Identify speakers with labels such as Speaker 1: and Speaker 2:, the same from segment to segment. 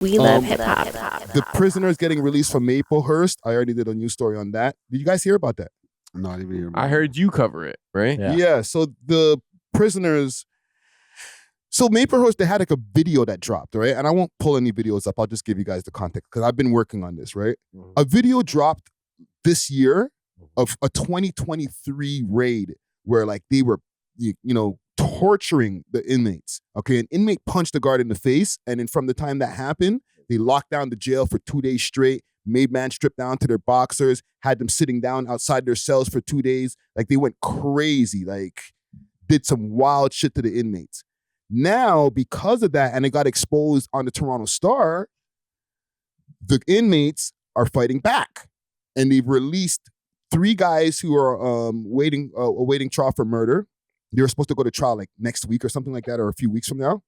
Speaker 1: We love hip hop.
Speaker 2: The prisoners getting released from Maplehurst. I already did a news story on that. Did you guys hear about that?
Speaker 3: No, I didn't hear.
Speaker 4: I heard you cover it, right?
Speaker 2: Yeah. So the prisoners. So Maplehurst, they had like a video that dropped, right? And I won't pull any videos up. I'll just give you guys the context because I've been working on this, right? Mm-hmm. A video dropped this year of a 2023 raid where like they were, torturing the inmates. Okay, an inmate punched the guard in the face, and then from the time that happened, they locked down the jail for 2 days straight, made man strip down to their boxers, had them sitting down outside their cells for 2 days. Like they went crazy, like did some wild shit to the inmates. Now, because of that, and it got exposed on the Toronto Star, the inmates are fighting back. And they've released 3 guys who are awaiting trial for murder. They were supposed to go to trial like next week or something like that, or a few weeks from now.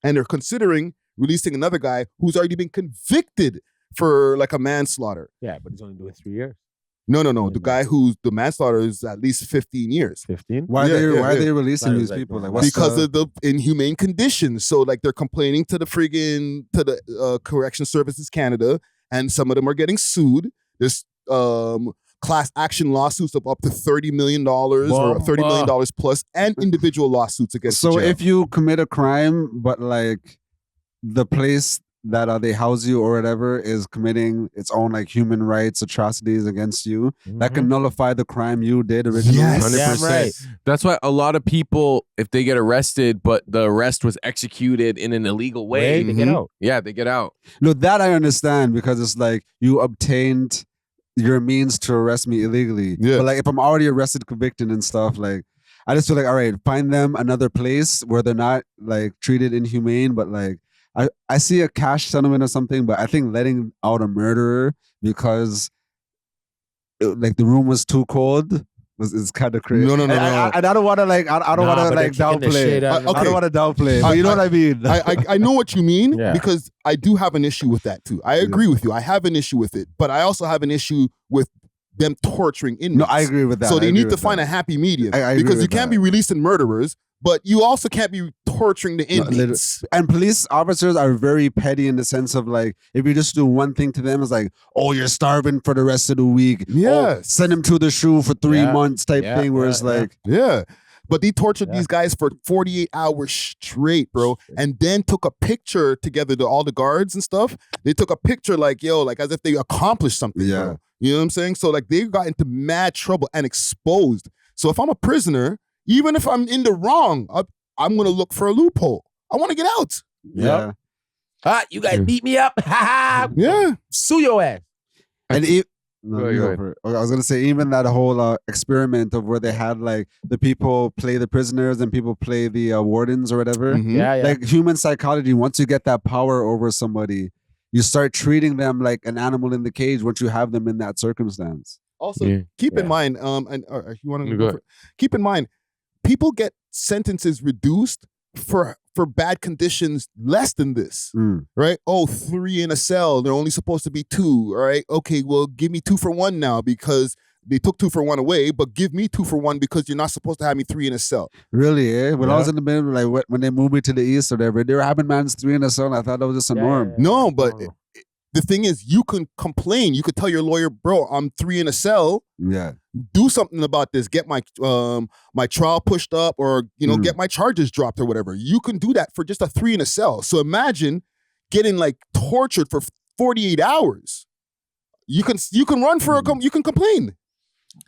Speaker 2: And they're considering releasing another guy who's already been convicted for like a manslaughter.
Speaker 5: Yeah, but he's only doing 3 years.
Speaker 2: No. The guy who's the manslaughter is at least 15 years.
Speaker 5: 15?
Speaker 3: Why are they releasing these people? Like,
Speaker 2: because of the inhumane conditions. So like they're complaining to the Correction Services Canada, and some of them are getting sued. There's class action lawsuits of up to $30 million or $30 million plus, and individual lawsuits against the jail.
Speaker 3: If you commit a crime, but like the place that they house you or whatever is committing its own like human rights atrocities against you, that can nullify the crime you did originally.
Speaker 2: Yes.
Speaker 4: 100%. Right. That's why a lot of people, if they get arrested, but the arrest was executed in an illegal way,
Speaker 5: they get out.
Speaker 4: Yeah, they get out.
Speaker 3: No, that I understand, because it's like you obtained your means to arrest me illegally.
Speaker 2: Yeah.
Speaker 3: But like if I'm already arrested, convicted and stuff, like I just feel like, all right, find them another place where they're not like treated inhumane, but like I see a cash settlement or something, but I think letting out a murderer because like the room was too cold is kind of crazy.
Speaker 2: No.
Speaker 3: I don't want to like I don't want to like downplay. I don't want to downplay. But you know what I mean?
Speaker 2: I know what you mean,
Speaker 5: Yeah.
Speaker 2: because I do have an issue with that too. I agree with you. I have an issue with it, but I also have an issue with them torturing inmates.
Speaker 3: No, I agree with that.
Speaker 2: So they need to find a happy medium, because you can't be releasing murderers, but you also can't be torturing the inmates.
Speaker 3: And police officers are very petty in the sense of like, if you just do one thing to them, it's like, oh, you're starving for the rest of the week.
Speaker 2: Yeah.
Speaker 3: Oh, send them to the shoe for 3 months type thing, where it's like.
Speaker 2: Yeah. But they tortured these guys for 48 hours straight, bro. And then took a picture together to all the guards and stuff. They took a picture like, as if they accomplished something.
Speaker 3: Yeah.
Speaker 2: Bro. You know what I'm saying? So like they got into mad trouble and exposed. So if I'm a prisoner, even if I'm in the wrong, I'm going to look for a loophole. I want to get out.
Speaker 3: Yeah.
Speaker 5: You guys beat me up.
Speaker 2: Yeah.
Speaker 5: Sue your ass.
Speaker 3: And
Speaker 4: Go ahead.
Speaker 3: I was gonna say, even that whole experiment of where they had like the people play the prisoners and people play the wardens or whatever.
Speaker 2: Mhm.
Speaker 5: Yeah.
Speaker 3: Like human psychology, once you get that power over somebody, you start treating them like an animal in the cage once you have them in that circumstance.
Speaker 2: Also, keep in mind, you want to keep in mind, people get sentences reduced for bad conditions less than this, right? Oh, 3 in a cell. They're only supposed to be 2, all right? Okay, well, give me 2 for 1 now because they took 2 for 1 away, but give me 2 for 1 because you're not supposed to have me 3 in a cell.
Speaker 3: Really, eh? When I was in the middle, like when they moved me to the east or whatever, they were having man's 3 in a cell, and I thought that was just a norm.
Speaker 2: No, but the thing is, you can complain. You could tell your lawyer, bro, I'm 3 in a cell.
Speaker 3: Yeah.
Speaker 2: Do something about this. Get my my trial pushed up, or get my charges dropped or whatever. You can do that for just a 3 in a cell. So imagine getting like tortured for 48 hours. You can run for you can complain.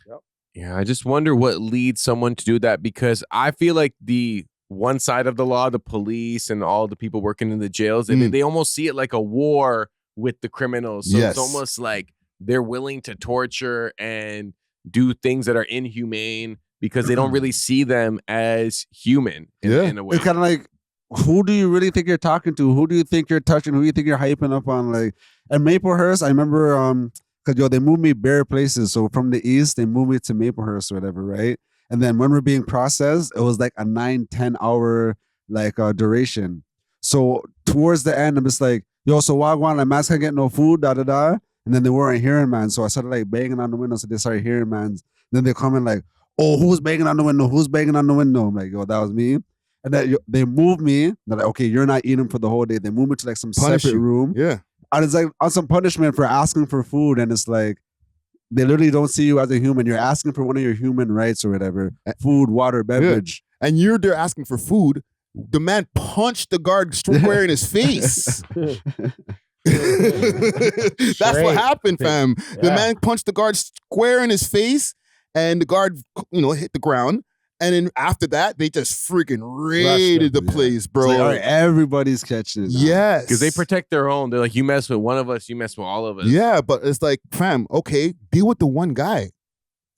Speaker 5: Yep.
Speaker 4: Yeah, I just wonder what leads someone to do that, because I feel like the one side of the law, the police and all the people working in the jails, they almost see it like a war with the criminals. So it's almost like they're willing to torture and do things that are inhumane because they don't really see them as human in a way.
Speaker 3: It's kind of like, who do you really think you're talking to? Who do you think you're touching? Who do you think you're hyping up on? Like, at Maplehurst, I remember, because they moved me bare places. So from the east, they moved me to Maplehurst or whatever, right? And then when we're being processed, it was like a 9-10 hour like duration. So towards the end, I'm just like, yo, so wagwan, like, man, can't get no food, da-da-da. And then they weren't hearing, man. So I started like banging on the window. So they started hearing, man. Then they come in like, oh, who's banging on the window? Who's banging on the window? I'm like, yo, that was me. And then they move me. They're like, okay, you're not eating for the whole day. They move me to like some
Speaker 2: Punish
Speaker 3: separate
Speaker 2: you.
Speaker 3: room.
Speaker 2: Yeah.
Speaker 3: And it's like on some punishment for asking for food. And it's like, they literally don't see you as a human. You're asking for one of your human rights or whatever. Food, water, beverage.
Speaker 2: And you're there asking for food. The man punched the guard square in his face. That's what happened, fam. The man punched the guard square in his face, and the guard, hit the ground. And then after that, they just freaking raided the place, bro.
Speaker 3: Like, all right, everybody's catching it.
Speaker 2: Yes.
Speaker 4: Because they protect their own. They're like, you mess with one of us, you mess with all of us.
Speaker 2: Yeah, but it's like, fam, okay, deal with the one guy.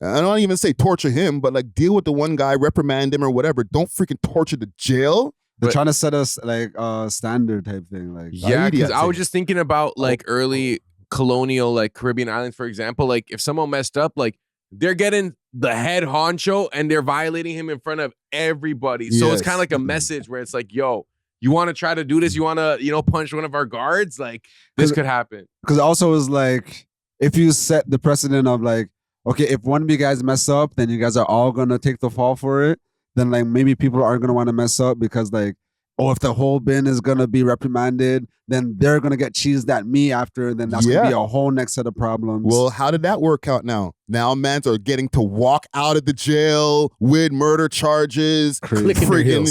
Speaker 2: I don't even say torture him, but like deal with the one guy, reprimand him or whatever. Don't freaking torture the jail.
Speaker 3: They're trying to set us like standard type thing. Like,
Speaker 4: yeah, because I was just thinking about like early colonial, like Caribbean islands, for example. Like if someone messed up, like they're getting the head honcho and they're violating him in front of everybody. So it's kind of like a message where it's like, yo, you want to try to do this? You want to, punch one of our guards? Like this could happen. Because
Speaker 3: also it's like, if you set the precedent of like, okay, if one of you guys mess up, then you guys are all going to take the fall for it. Then like maybe people aren't going to want to mess up because like, oh, if the whole bin is going to be reprimanded, then they're going to get cheesed at me after. Then that's going to be a whole next set of problems.
Speaker 2: Well, how did that work out now? Now mans are getting to walk out of the jail with murder charges. Freaking,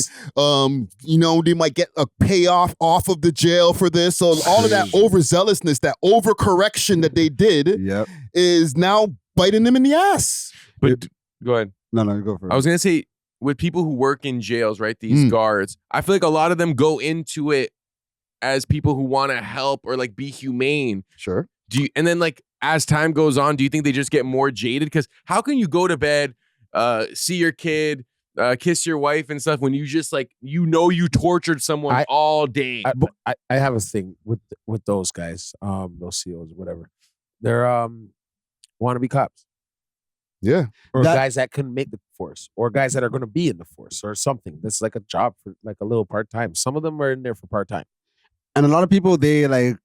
Speaker 2: they might get a payoff off of the jail for this. So all of that overzealousness, that overcorrection that they did is now biting them in the ass.
Speaker 4: But go ahead.
Speaker 3: No, go for it.
Speaker 4: I was going to say, with people who work in jails, right, these guards, I feel like a lot of them go into it as people who want to help or like be humane.
Speaker 2: Sure.
Speaker 4: And then like as time goes on, do you think they just get more jaded? Because how can you go to bed, see your kid, kiss your wife and stuff when you just like, you tortured someone all day?
Speaker 5: I have a thing with those guys, those COs, whatever. They're want to be cops.
Speaker 2: Yeah.
Speaker 5: Or guys that couldn't make the force, or guys that are going to be in the force or something. That's like a job for like a little part-time. Some of them are in there for part-time.
Speaker 3: And a lot of people, they like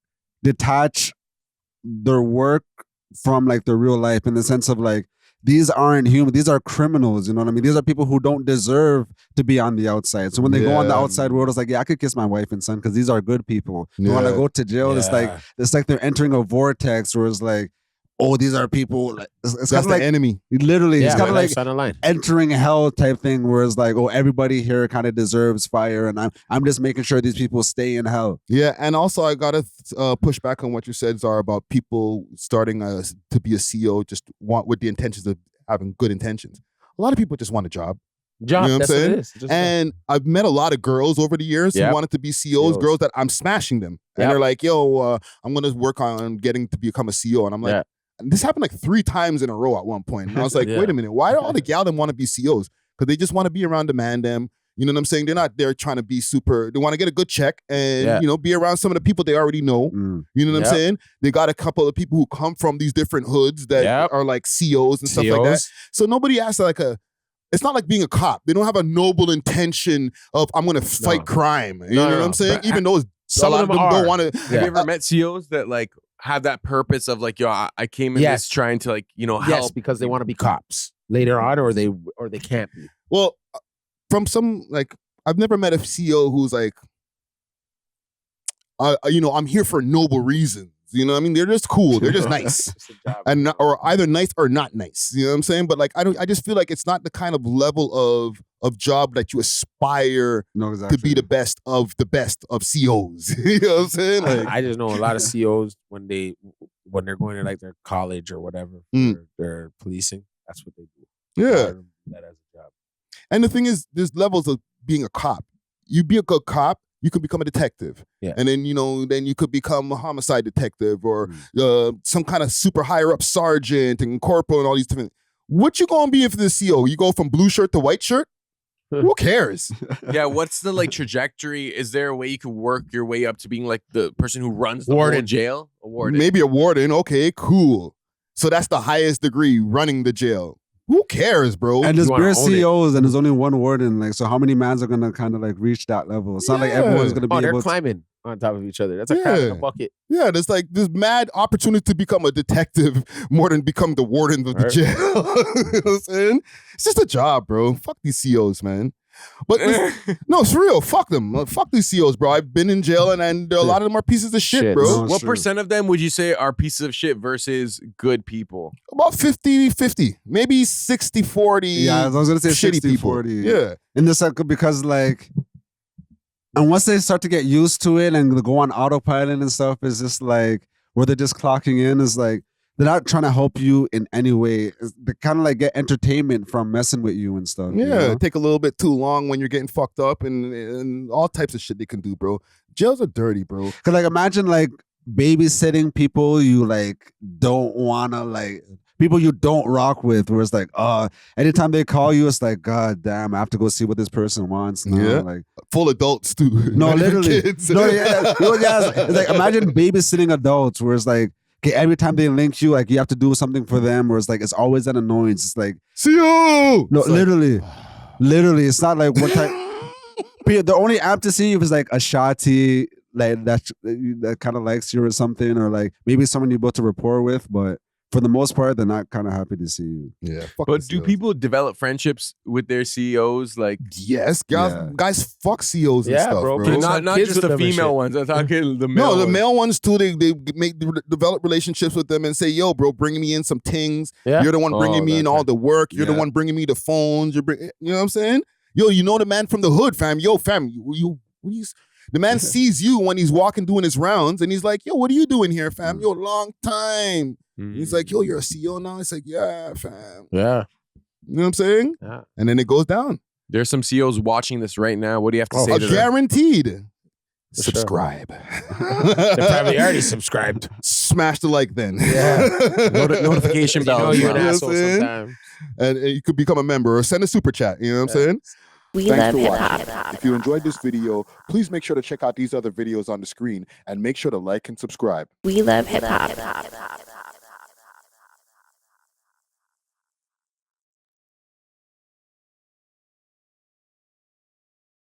Speaker 3: detach their work from like their real life in the sense of like, these aren't human. These are criminals. You know what I mean? These are people who don't deserve to be on the outside. So when they go on the outside world, it's like, yeah, I could kiss my wife and son because these are good people. But when I go to jail, it's like they're entering a vortex where it's like, oh, these are people. It's kind of like
Speaker 2: enemy.
Speaker 3: Literally, it's kind of like
Speaker 5: on the line.
Speaker 3: entering hell type thing, where it's like, oh, everybody here kind of deserves fire, and I'm just making sure these people stay in hell.
Speaker 2: Yeah, and also I gotta push back on what you said, Zara, about people starting to be a CEO with the intentions of having good intentions. A lot of people just want a job. You know what I'm saying?
Speaker 5: What it is.
Speaker 2: And I've met a lot of girls over the years who wanted to be CEOs, girls that I'm smashing them. And they're like, yo, I'm going to work on getting to become a CEO. And I'm like, this happened like 3 times in a row at one point. And I was like, wait a minute, why do all the gal them want to be CEOs? Because they just want to be around the man them. You know what I'm saying? They're not there trying to be super, they want to get a good check and, be around some of the people they already know. You know what I'm saying? They got a couple of people who come from these different hoods that are like CEOs and stuff like that. So nobody has like it's not like being a cop. They don't have a noble intention of, I'm going to fight crime. You know what I'm saying? Even though some of them don't want to.
Speaker 4: Have you ever met CEOs that like have that purpose of like, yo, I came in this trying to like, help?
Speaker 5: Yes, because they want to be cops later on, or they can't be.
Speaker 2: Well, from some, like, I've never met a CEO who's like, I'm here for noble reasons. You know what I mean? They're just cool. They're just nice. Or either nice or not nice. You know what I'm saying? But like, I just feel like it's not the kind of level of job that you aspire to be the best of CEOs. You know what I'm saying? Like,
Speaker 5: I just know a lot of CEOs when they're going to like their college or whatever, for their policing. That's what they do.
Speaker 2: Yeah.
Speaker 5: That as a job.
Speaker 2: And the thing is, there's levels of being a cop. You be a good cop, you could become a detective. Yeah. And then, then you could become a homicide detective or some kind of super higher up sergeant and corporal and all these different. What you gonna be if the CEO? You go from blue shirt to white shirt? Who cares?
Speaker 4: Yeah, what's the like trajectory? Is there a way you could work your way up to being like the person who runs the whole jail? A warden.
Speaker 2: Maybe a warden. Okay, cool. So that's the highest degree, running the jail. Who cares, bro?
Speaker 3: And there's bare CEOs and there's only one warden. Like, so how many mans are gonna kind of like reach that level? It's not like everyone's gonna be able
Speaker 5: they're climbing on top of each other. That's a crab in a bucket.
Speaker 2: Yeah, there's mad opportunity to become a detective more than become the warden of the jail. You know what I'm saying? It's just a job, bro. Fuck these CEOs, man. But no, it's real. Fuck them. Fuck these CEOs, bro. I've been in jail and a lot of them are pieces of shit,
Speaker 5: Shit.
Speaker 2: bro.
Speaker 3: No,
Speaker 4: What
Speaker 3: true.
Speaker 4: percent of them would you say are pieces of shit versus good people?
Speaker 2: About 50-50. Maybe 60-40.
Speaker 3: Yeah, I was gonna say
Speaker 2: shitty
Speaker 3: 60,
Speaker 2: people.
Speaker 3: 40.
Speaker 2: Yeah.
Speaker 3: In the cycle, because like, and once they start to get used to it and go on autopilot and stuff, it's just like where they're just clocking in. Is like they're not trying to help you in any way. They kind of like get entertainment from messing with you and stuff.
Speaker 2: Yeah,
Speaker 3: you know?
Speaker 2: take a little bit too long when you're getting fucked up and all types of shit they can do, bro. Jails are dirty, bro.
Speaker 3: Cause like imagine like babysitting people you like don't wanna like people you don't rock with, where it's like, anytime they call you, it's like, God damn, I have to go see what this person wants now.
Speaker 2: Yeah.
Speaker 3: Like
Speaker 2: Full adults too.
Speaker 3: no,
Speaker 2: Not even
Speaker 3: literally.
Speaker 2: kids.
Speaker 3: No, yeah. It's like imagine babysitting adults where it's like, okay, every time they link you, like you have to do something for them, where it's like it's always an annoyance. It's like
Speaker 2: See you.
Speaker 3: no,
Speaker 2: It's like,
Speaker 3: literally, it's not like what type. The only app to see you is like a shotty like that kind of likes you or something, or like maybe someone you built a rapport with, but for the most part, they're not kind of happy to see you.
Speaker 2: yeah. Fuck
Speaker 4: But
Speaker 2: the
Speaker 4: do
Speaker 2: CEOs.
Speaker 4: people develop friendships with their CEOs? Like,
Speaker 2: Yes, guys.
Speaker 3: Yeah.
Speaker 2: Guys, fuck CEOs and
Speaker 5: Yeah,
Speaker 2: stuff,
Speaker 5: bro.
Speaker 2: bro.
Speaker 5: Kids
Speaker 4: not
Speaker 5: kids
Speaker 4: just
Speaker 5: with
Speaker 4: the
Speaker 5: them and
Speaker 4: female
Speaker 5: shit.
Speaker 4: ones. I'm talking the male
Speaker 2: No, the
Speaker 4: ones.
Speaker 2: male ones too. They develop relationships with them and say, "Yo, bro, bring me in some things.
Speaker 5: Yeah.
Speaker 2: You're the one bringing
Speaker 4: Oh,
Speaker 2: me in
Speaker 4: that's
Speaker 2: all
Speaker 4: right.
Speaker 2: the work. You're the
Speaker 3: Yeah.
Speaker 2: one bringing me the phones. You know what I'm saying? Yo, you know the man from the hood, fam. Yo, fam, the man sees you when he's walking doing his rounds, and he's like, "Yo, what are you doing here, fam? Yo, long time." He's like, "Yo, you're a CEO now." It's like, "Yeah, fam."
Speaker 5: Yeah.
Speaker 2: You know what I'm saying?
Speaker 5: Yeah.
Speaker 2: And then it goes down.
Speaker 4: There's some CEOs watching this right now. What do you have to say to them?
Speaker 2: Guaranteed.
Speaker 5: For sure.
Speaker 2: Subscribe.
Speaker 5: They probably already subscribed.
Speaker 2: Smash the like then.
Speaker 5: Yeah.
Speaker 4: Notification
Speaker 5: You know
Speaker 4: bell.
Speaker 5: you're an
Speaker 2: You know what I'm
Speaker 5: asshole
Speaker 2: saying?
Speaker 5: sometimes.
Speaker 2: and you could become a member or send a super chat. You know what I'm saying?
Speaker 1: We
Speaker 2: Thanks
Speaker 1: love
Speaker 2: for
Speaker 1: hip
Speaker 2: watching.
Speaker 1: hop.
Speaker 2: If you enjoyed this video, please make sure to check out these other videos on the screen and make sure to like and subscribe.
Speaker 1: We love hip hop.